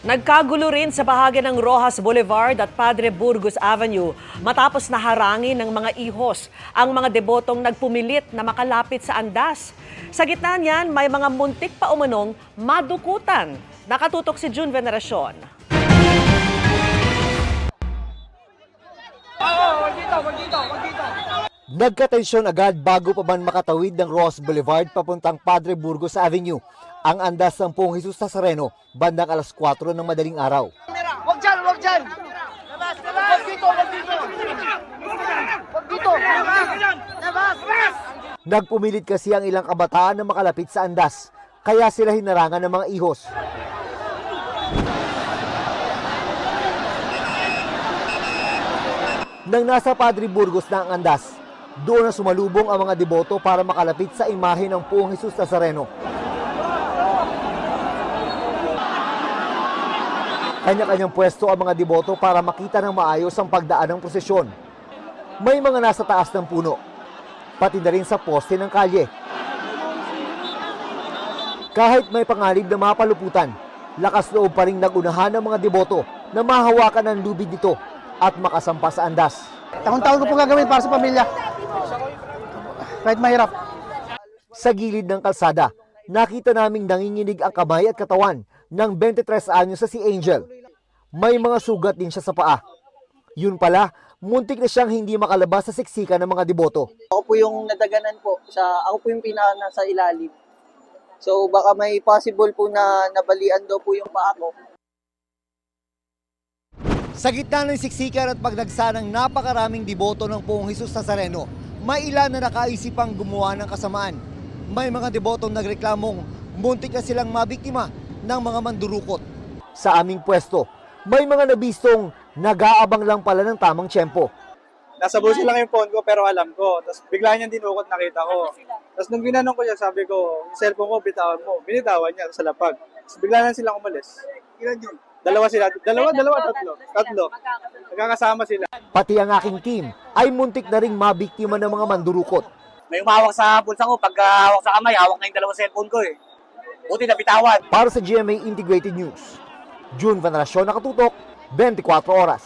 Nagkagulo rin sa bahagi ng Rojas Boulevard at Padre Burgos Avenue matapos naharangin ng mga ihos ang mga debotong nagpumilit na makalapit sa andas. Sa gitna niyan, may mga muntik pa umanong madukutan. Nakatutok si June Veneracion. Nagkatensyon agad bago pa man makatawid ng Rojas Boulevard papuntang Padre Burgos Avenue ang andas ng Poong Jesus Nazareno bandang alas 4 ng madaling araw. Wag dyan, wag dyan! Labas, labas! Wag dito, wag dito! Wag dito! Labas! Nagpumilit kasi ang ilang kabataan na makalapit sa andas, kaya sila hinarangan ng mga ihos. Nang nasa Padre Burgos na ang andas, doon na sumalubong ang mga deboto para makalapit sa imahe ng Poong Jesus Nazareno. Kanya-kanyang pwesto ang mga deboto para makita ng maayos ang pagdaan ng prosesyon. May mga nasa taas ng puno, pati na rin sa poste ng kalye. Kahit may panganib na mapaluputan, lakas loob pa rin nagunahan ng mga deboto na mahawakan ang lubid nito at makasampa sa andas. Taon-taon ko po gagawin para sa pamilya. Kahit mahirap. Sa gilid ng kalsada, nakita naming nanginginig ang kamay at katawan ng 23 anyos sa si Angel. May mga sugat din siya sa paa. Yun pala, muntik na siyang hindi makalabas sa siksikan ng mga deboto. Ako po yung nadaganan po. Ako po yung pinaka nasa ilalim. So baka may possible po na nabalian daw po yung paa ko. Sa gitna ng siksikan at pagdagsa ng napakaraming deboto ng Poong Jesus Nazareno, may ilan na nakaisipang gumawa ng kasamaan. May mga debotong nagreklamong muntik na silang mabiktima ng mga mandurukot. Sa aming pwesto, may mga nabistong nag-aabang lang pala ng tamang tiyempo. Nasa bulsa lang yung phone ko pero alam ko. Tapos bigla niyang dinukot, nakita ko. Tapos nung ginanong ko siya, sabi ko, yung cellphone ko, bitawan mo. Binitawan niya sa lapag. Tapos bigla na silang umalis. Ilan yun? Dalawa sila. Tatlo. Nagkakasama sila. Pati ang aking team ay muntik na ring mabiktima ng mga mandurukot. May umawak sa bulsa ko. Pag hawak sa kamay, hawak na yung dalawang cellphone ko eh. Buti na bitawan. Para sa GMA Integrated News, June Veneracion, nakatutok, 24 oras.